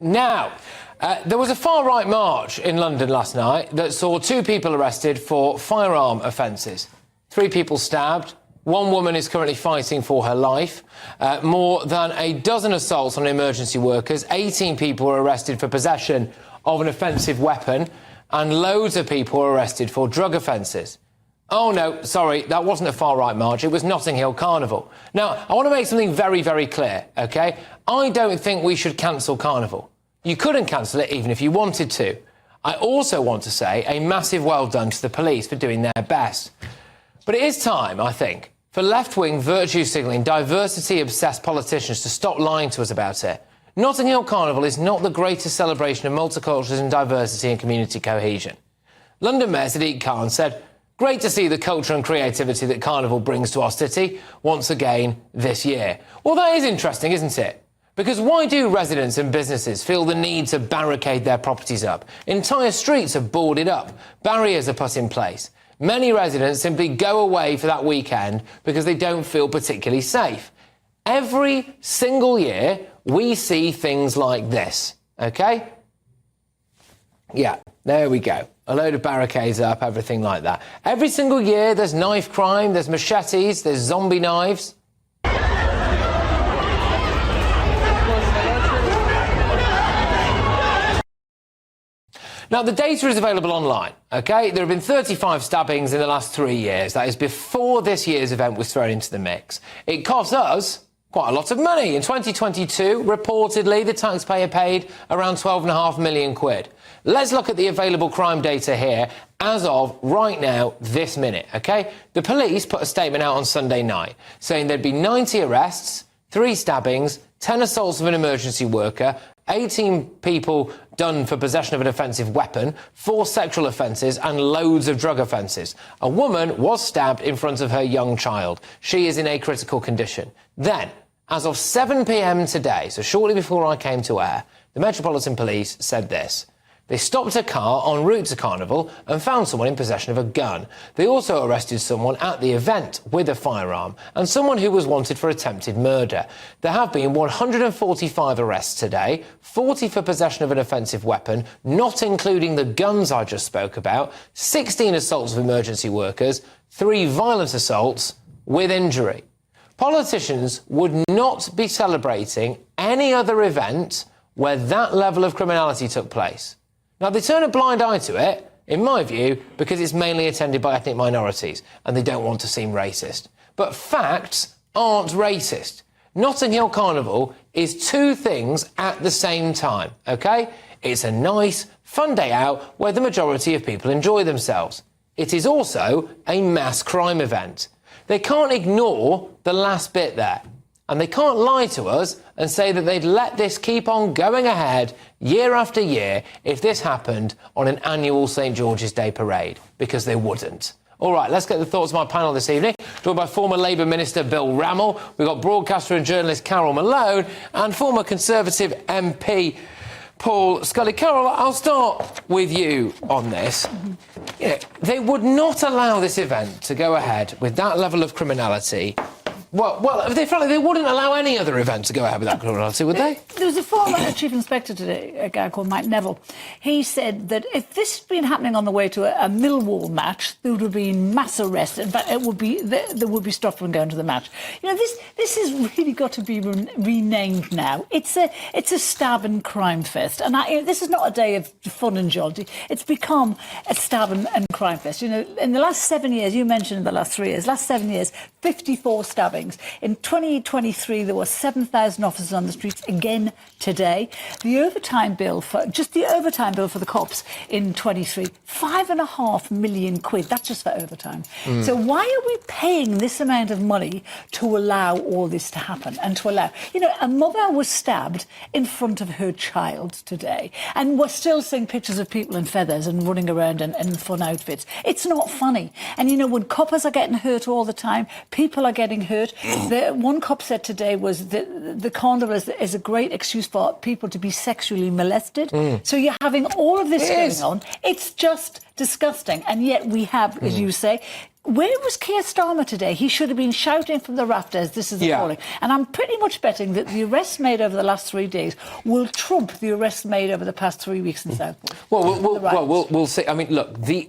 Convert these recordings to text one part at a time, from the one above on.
Now, there was a far-right march in London last night that saw 2 people arrested for firearm offences. 3 people stabbed. 1 woman is currently fighting for her life. More than a dozen assaults on emergency workers. 18 people were arrested for possession of an offensive weapon. And loads of people were arrested for drug offences. Oh, no, sorry, that wasn't a far-right march. It was Notting Hill Carnival. Now, I want to make something very, very clear, OK? I don't think we should cancel Carnival. You couldn't cancel it even if you wanted to. I also want to say a massive well done to the police for doing their best. But it is time, I think, for left-wing virtue-signalling, diversity-obsessed politicians to stop lying to us about it. Notting Hill Carnival is not the greatest celebration of multiculturalism, diversity and community cohesion. London Mayor Sadiq Khan said, "Great to see the culture and creativity that Carnival brings to our city once again this year." Well, that is interesting, isn't it? Because why do residents and businesses feel the need to barricade their properties up? Entire streets are boarded up. Barriers are put in place. Many residents simply go away for that weekend because they don't feel particularly safe. Every single year, we see things like this, OK? Yeah, there we go. A load of barricades up, everything like that. Every single year, there's knife crime, there's machetes, there's zombie knives. Now, the data is available online, OK? There have been 35 stabbings in the last 3 years. That is before this year's event was thrown into the mix. It cost us quite a lot of money. In 2022, reportedly, the taxpayer paid around 12.5 million quid. Let's look at the available crime data here as of right now, this minute, OK? The police put a statement out on Sunday night saying there'd be 90 arrests, 3 stabbings, 10 assaults of an emergency worker, 18 people done for possession of an offensive weapon, 4 sexual offences and loads of drug offences. A woman was stabbed in front of her young child. She is in a critical condition. Then, as of 7 p.m. today, so shortly before I came to air, the Metropolitan Police said this. They stopped a car en route to Carnival and found someone in possession of a gun. They also arrested someone at the event with a firearm and someone who was wanted for attempted murder. There have been 145 arrests today, 40 for possession of an offensive weapon, not including the guns I just spoke about, 16 assaults of emergency workers, 3 violent assaults with injury. Politicians would not be celebrating any other event where that level of criminality took place. Now, they turn a blind eye to it, in my view, because it's mainly attended by ethnic minorities and they don't want to seem racist. But facts aren't racist. Notting Hill Carnival is 2 things at the same time, OK? It's a nice, fun day out where the majority of people enjoy themselves. It is also a mass crime event. They can't ignore the last bit there. And they can't lie to us and say that they'd let this keep on going ahead year after year if this happened on an annual St George's Day parade, because they wouldn't. All right, let's get the thoughts of my panel this evening. Joined by former Labour Minister Bill Rammell, we've got broadcaster and journalist Carol Malone, and former Conservative MP Paul Scully. Carol, I'll start with you on this. You know, they would not allow this event to go ahead with that level of criminality. Well, they felt like they wouldn't allow any other event to go ahead with that criminality, would they? There was a former chief inspector today, a guy called Mike Neville. He said that if this had been happening on the way to a Millwall match, there would have been mass arrests. In fact, there would be stopped from going to the match. You know, this has really got to be renamed now. It's a stab and crime fest, and this is not a day of fun and jollity. It's become a stab and crime fest. You know, in the last 7 years, you mentioned the last 3 years, last 7 years, 54 stabbings. In 2023, there were 7,000 officers on the streets again today. The overtime bill for the cops in 23, 5.5 million quid. That's just for overtime. So why are we paying this amount of money to allow all this to happen and to allow? You know, a mother was stabbed in front of her child today, and we're still seeing pictures of people in feathers and running around in fun outfits. It's not funny. And you know, when coppers are getting hurt all the time, people are getting hurt. One cop said today was that the carnival is a great excuse for people to be sexually molested. So you're having all of this going on. It's just disgusting. And yet we have, as you say, Where was Keir Starmer today? He should have been shouting from the rafters, this is appalling. And I'm pretty much betting that the arrests made over the last 3 days will trump the arrests made over the past 3 weeks in Southport. We'll see. I mean, look, the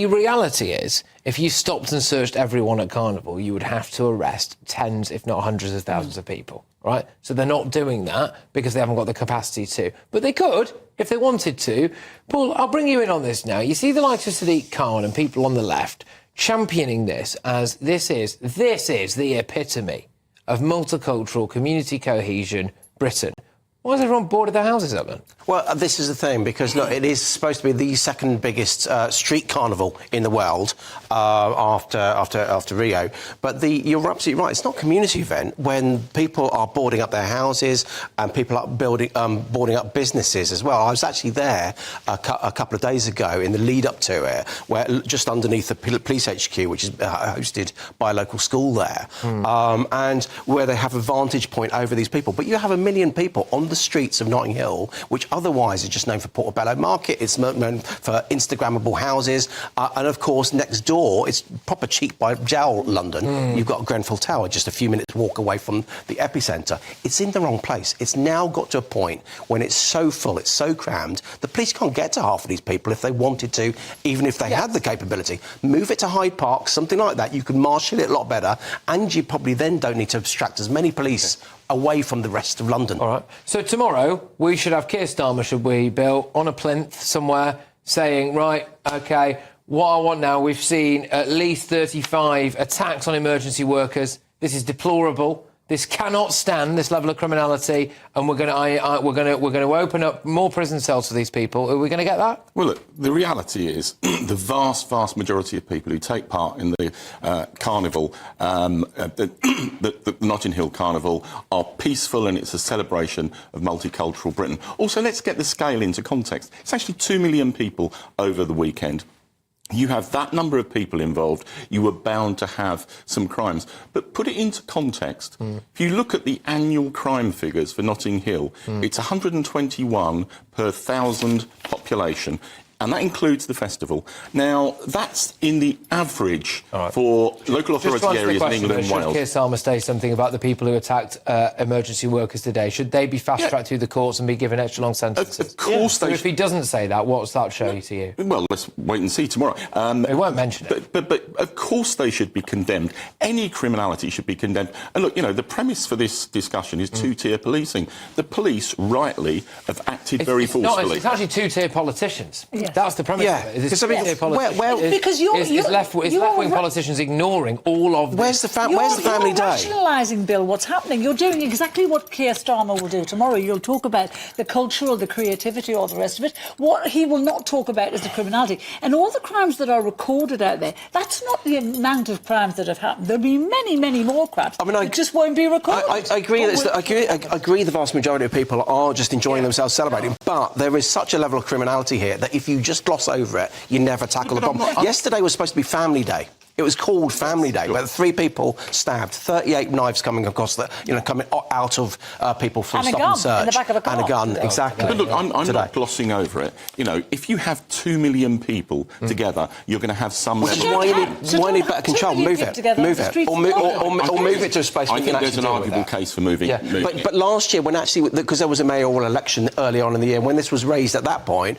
reality is, if you stopped and searched everyone at Carnival, you would have to arrest tens, if not hundreds of thousands of people, right? So they're not doing that because they haven't got the capacity to. But they could, if they wanted to. Paul, I'll bring you in on this now. You see the likes of Sadiq Khan and people on the left championing this as this is the epitome of multicultural community cohesion Britain. Why is everyone bored of their houses up then? Well, this is the thing, because look, it is supposed to be the second biggest street carnival in the world after Rio. But you're absolutely right. It's not a community event when people are boarding up their houses and people are boarding up businesses as well. I was actually there a couple of days ago in the lead up to it, where just underneath the police HQ, which is hosted by a local school there, and where they have a vantage point over these people. But you have 1 million people on the streets of Notting Hill, which otherwise is just known for Portobello Market. It's known for Instagrammable houses. And, of course, next door, it's proper cheek by jowl London. You've got Grenfell Tower, just a few minutes walk away from the epicentre. It's in the wrong place. It's now got to a point when it's so full, it's so crammed, the police can't get to half of these people if they wanted to, even if they had the capability. Move it to Hyde Park, something like that. You can marshal it a lot better, and you probably then don't need to abstract as many police away from the rest of London. All right. So tomorrow we should have Keir Starmer, should we, Bill, on a plinth somewhere saying, right, OK, what I want now, we've seen at least 35 attacks on emergency workers. This is deplorable. This cannot stand, this level of criminality, and we're going to open up more prison cells for these people. Are we going to get that? Well, look, the reality is the vast majority of people who take part in the carnival, the Notting Hill Carnival, are peaceful, and it's a celebration of multicultural Britain. Also, let's get the scale into context. It's actually 2 million people over the weekend. You have that number of people involved, you were bound to have some crimes. But put it into context. If you look at the annual crime figures for Notting Hill, it's 121 per 1,000 population. And that includes the festival. Now, that's in the average for local authority areas in England and Wales. Should Keir Starmer say something about the people who attacked emergency workers today? Should they be fast-tracked through the courts and be given extra long sentences? Of course they So if he doesn't say that, what's that show to you? Well, let's wait and see tomorrow. He won't mention it. But of course they should be condemned. Any criminality should be condemned. And look, you know, the premise for this discussion is two-tier policing. The police, rightly, have acted very forcefully. It's actually two-tier politicians. Yes. That's the premise of it. Because I mean, because it's left-wing politicians ignoring all of this. Where's the family day? You're rationalising, Bill, what's happening. You're doing exactly what Keir Starmer will do tomorrow. You'll talk about the culture or the creativity or the rest of it. What he will not talk about is the criminality. And all the crimes that are recorded out there, that's not the amount of crimes that have happened. There'll be many, many more crimes that just won't be recorded. I agree the vast majority of people are just enjoying themselves, celebrating. But there is such a level of criminality here that if you just gloss over it, you never tackle the problem. Yesterday was supposed to be Family Day. It was called Family Day, but 3 people stabbed, 38 knives coming across coming out of people from stop and search. In the back of a car. And a gun, exactly. But look, I'm not glossing over it. You know, if you have 2 million people together, you're going to have some level. Why you need better control? Move it. Or move it to a space where you can actually there's an arguable case for moving it. But last year, when actually, because there was a mayoral election early on in the year, when this was raised at that point,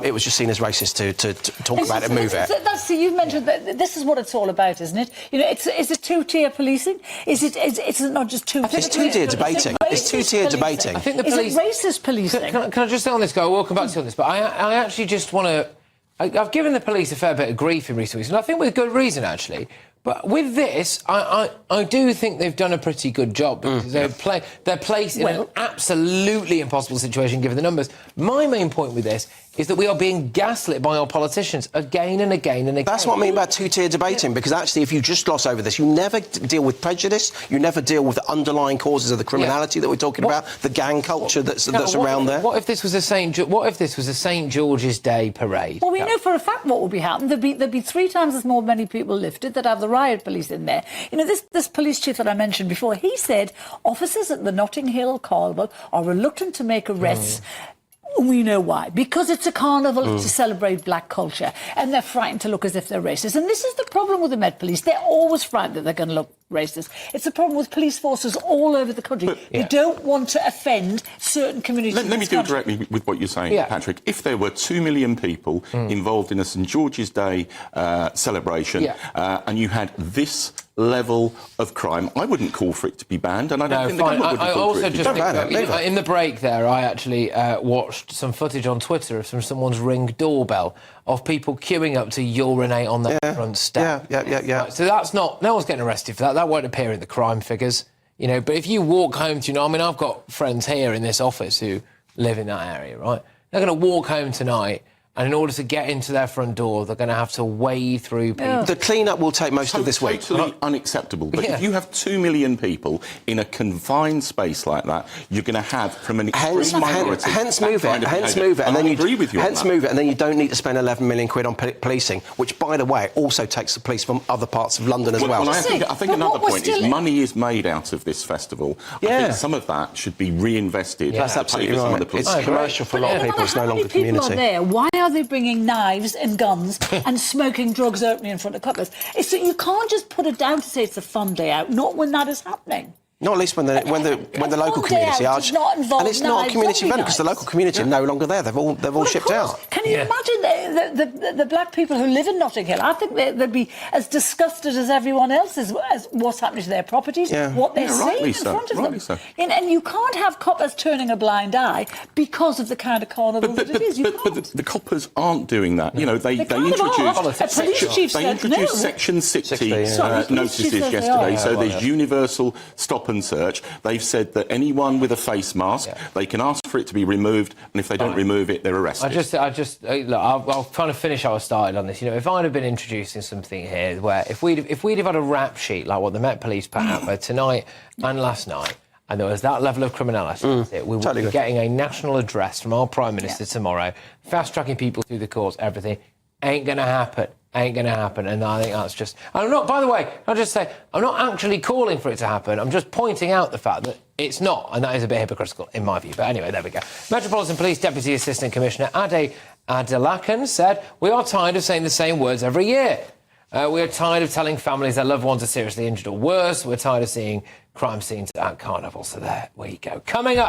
it was just seen as racist to talk about it and move it. You mentioned that this is what it's all about, isn't it? You know, is it two-tier policing? Is it not just two? It's two-tier debating. It's two-tier debating. I think the police. Is it racist policing? Can I just say on this, guy? We'll come back to you on this, but I actually just want to. I've given the police a fair bit of grief in recent weeks, and I think with good reason, actually. But with this, I do think they've done a pretty good job because they're placed in an absolutely impossible situation given the numbers. My main point with this is that we are being gaslit by our politicians again and again and again. That's what I mean about two-tier debating, because actually if you just gloss over this, you never deal with prejudice, you never deal with the underlying causes of the criminality that we're talking about, the gang culture that's around there. What if this was a St George's Day parade? Well, we know for a fact what will be happening. There'd be 3 times as many people lifted that have the riot police in there. You know, this police chief that I mentioned before, he said officers at the Notting Hill Carnival are reluctant to make arrests. And we know why. Because it's a carnival, it's to celebrate black culture. And they're frightened to look as if they're racist. And this is the problem with the Met Police. They're always frightened that they're going to look racist. It's a problem with police forces all over the country. They don't want to offend certain communities. Let me deal directly with what you're saying, Patrick. If there were 2 million people involved in a St George's Day celebration and you had this level of crime, I wouldn't call for it to be banned, and I don't think the government would call for it to be banned. In the break there, I actually watched some footage on Twitter from someone's Ring doorbell of people queuing up to urinate on their front step. Yeah. Right, so that's not... No one's getting arrested for that. That won't appear in the crime figures, you know. But if you walk home to... I mean, I've got friends here in this office who live in that area, right? They're going to walk home tonight, and in order to get into their front door, they're going to have to wade through people. The clean-up will take most of this week. Totally unacceptable. But if you have 2 million people in a confined space like that, you're going to have, from an extreme minority... Hence move it, and then you don't need to spend 11 million quid on policing, which, by the way, also takes the police from other parts of London as well. Well, I think another point is money is made out of this festival. I think some of that should be reinvested. That's absolutely right. It's commercial for a lot of people. It's no longer community. Why are they bringing knives and guns and smoking drugs openly in front of couples? It's that you can't just put it down to say it's a fun day out, not when that is happening. Not at least when the local community are, and it's not a community event because the local community are no longer there. They've all shipped out. Can you imagine the black people who live in Notting Hill? I think they'd be as disgusted as everyone else as what's happening to their properties, what they're seeing in front of them. So. And you can't have coppers turning a blind eye because of the kind of carnival that it is. But the coppers aren't doing that. You know, they introduced Section 60 notices yesterday, so there's universal stop and search. They've said that anyone with a face mask, they can ask for it to be removed, and if they don't remove it, they're arrested. Look, I'll kind of finish how I started on this. You know, if I'd have been introducing something here where if we'd have had a rap sheet like what the Met Police put out there tonight and last night, and there was that level of criminality, we would be getting a national address from our Prime Minister tomorrow, fast-tracking people through the courts, everything. Ain't going to happen. Ain't going to happen. And I think that's just... And I'm not, by the way, I'll just say, I'm not actually calling for it to happen. I'm just pointing out the fact that it's not, and that is a bit hypocritical, in my view. But anyway, there we go. Metropolitan Police Deputy Assistant Commissioner Ade Adelakan said, "We are tired of saying the same words every year. We are tired of telling families their loved ones are seriously injured or worse. We're tired of seeing crime scenes at Carnival." So there we go. Coming up...